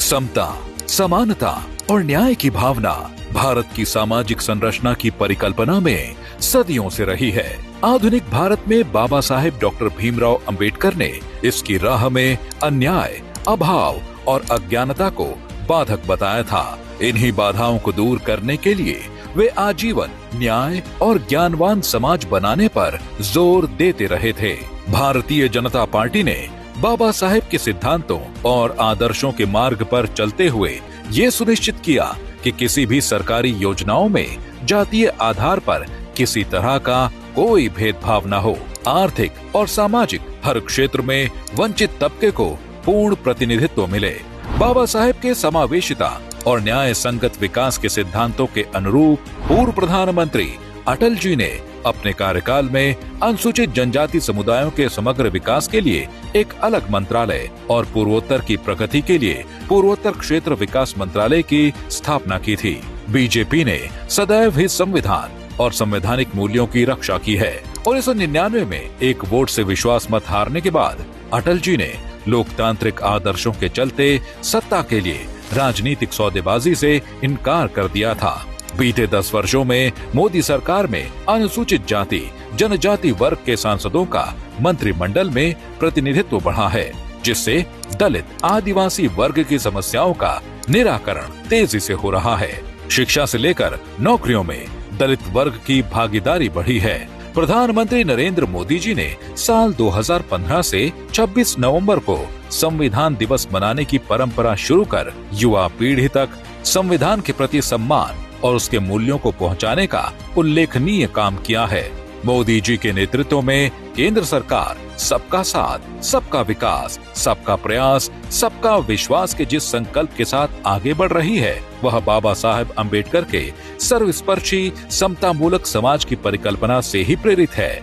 समता, समानता और न्याय की भावना भारत की सामाजिक संरचना की परिकल्पना में सदियों से रही है। आधुनिक भारत में बाबा साहेब डॉक्टर भीमराव अंबेडकर ने इसकी राह में अन्याय, अभाव और अज्ञानता को बाधक बताया था। इन्हीं बाधाओं को दूर करने के लिए वे आजीवन न्याय और ज्ञानवान समाज बनाने पर जोर देते रहे थे। भारतीय जनता पार्टी ने बाबा साहेब के सिद्धांतों और आदर्शों के मार्ग पर चलते हुए ये सुनिश्चित किया कि किसी भी सरकारी योजनाओं में जातीय आधार पर किसी तरह का कोई भेदभाव न हो। आर्थिक और सामाजिक हर क्षेत्र में वंचित तबके को पूर्ण प्रतिनिधित्व मिले। बाबा साहेब के समावेशिता और न्याय संगत विकास के सिद्धांतों के अनुरूप पूर्व प्रधानमंत्री अटल जी ने अपने कार्यकाल में अनुसूचित जनजाति समुदायों के समग्र विकास के लिए एक अलग मंत्रालय और पूर्वोत्तर की प्रगति के लिए पूर्वोत्तर क्षेत्र विकास मंत्रालय की स्थापना की थी। बीजेपी ने सदैव ही संविधान और संवैधानिक मूल्यों की रक्षा की है। 1999 में एक वोट से विश्वास मत हारने के बाद अटल जी ने लोकतांत्रिक आदर्शों के चलते सत्ता के लिए राजनीतिक सौदेबाजी से इनकार कर दिया था। बीते 10 वर्षों में मोदी सरकार में अनुसूचित जाति जनजाति वर्ग के सांसदों का मंत्रिमंडल में प्रतिनिधित्व बढ़ा है, जिससे दलित आदिवासी वर्ग की समस्याओं का निराकरण तेजी से हो रहा है। शिक्षा से लेकर नौकरियों में दलित वर्ग की भागीदारी बढ़ी है। प्रधानमंत्री नरेंद्र मोदी जी ने साल 2015 से 26 नवंबर को संविधान दिवस मनाने की परंपरा शुरू कर युवा पीढ़ी तक संविधान के प्रति सम्मान और उसके मूल्यों को पहुंचाने का उल्लेखनीय काम किया है। मोदी जी के नेतृत्व में केंद्र सरकार सबका साथ, सबका विकास, सबका प्रयास, सबका विश्वास के जिस संकल्प के साथ आगे बढ़ रही है, वह बाबा साहेब अंबेडकर के सर्वस्पर्शी समता मूलक समाज की परिकल्पना से ही प्रेरित है।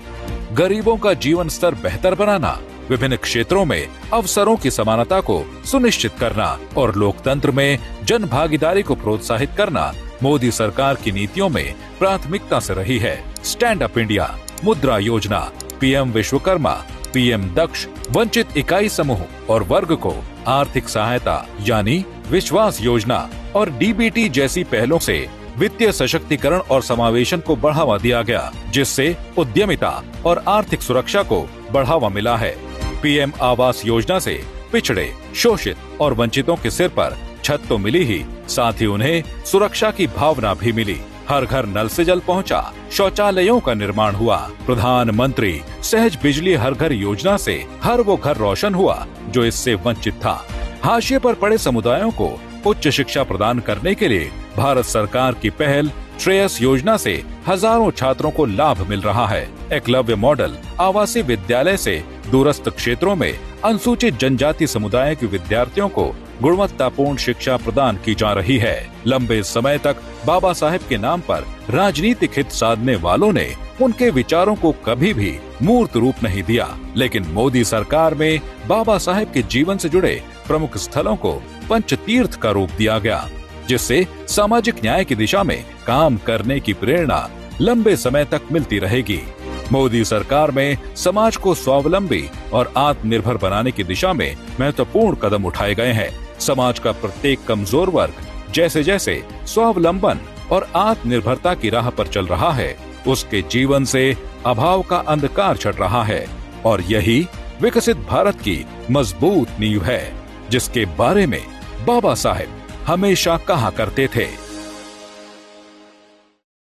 गरीबों का जीवन स्तर बेहतर बनाना, विभिन्न क्षेत्रों में अवसरों की समानता को सुनिश्चित करना और लोकतंत्र में जन भागीदारी को प्रोत्साहित करना मोदी सरकार की नीतियों में प्राथमिकता से रही है। स्टैंड अप इंडिया, मुद्रा योजना, पीएम विश्वकर्मा, पीएम दक्ष, वंचित इकाई समूह और वर्ग को आर्थिक सहायता यानी विश्वास योजना और डीबीटी जैसी पहलों से वित्तीय सशक्तिकरण और समावेशन को बढ़ावा दिया गया, जिससे उद्यमिता और आर्थिक सुरक्षा को बढ़ावा मिला है। पीएम आवास योजना से पिछड़े, शोषित और वंचितों के सिर पर छत तो मिली ही, साथ ही उन्हें सुरक्षा की भावना भी मिली। हर घर नल से जल पहुंचा, शौचालयों का निर्माण हुआ। प्रधानमंत्री सहज बिजली हर घर योजना से हर वो घर रोशन हुआ जो इससे वंचित था। हाशिए पर पड़े समुदायों को उच्च शिक्षा प्रदान करने के लिए भारत सरकार की पहल श्रेयस योजना से हजारों छात्रों को लाभ मिल रहा है। एकलव्य मॉडल आवासीय विद्यालय से दूरस्थ क्षेत्रों में अनुसूचित जनजाति समुदाय के विद्यार्थियों को गुणवत्तापूर्ण शिक्षा प्रदान की जा रही है। लंबे समय तक बाबा साहेब के नाम पर राजनीतिक हित साधने वालों ने उनके विचारों को कभी भी मूर्त रूप नहीं दिया, लेकिन मोदी सरकार में बाबा साहेब के जीवन से जुड़े प्रमुख स्थलों को पंचतीर्थ का रूप दिया गया, जिससे सामाजिक न्याय की दिशा में काम करने की प्रेरणा लंबे समय तक मिलती रहेगी। मोदी सरकार में समाज को स्वावलंबी और आत्मनिर्भर बनाने की दिशा में महत्वपूर्ण कदम उठाए गए हैं। समाज का प्रत्येक कमजोर वर्ग जैसे जैसे स्वावलंबन और आत्मनिर्भरता की राह पर चल रहा है, उसके जीवन से अभाव का अंधकार छट रहा है और यही विकसित भारत की मजबूत नींव है, जिसके बारे में बाबा साहेब हमेशा कहा करते थे।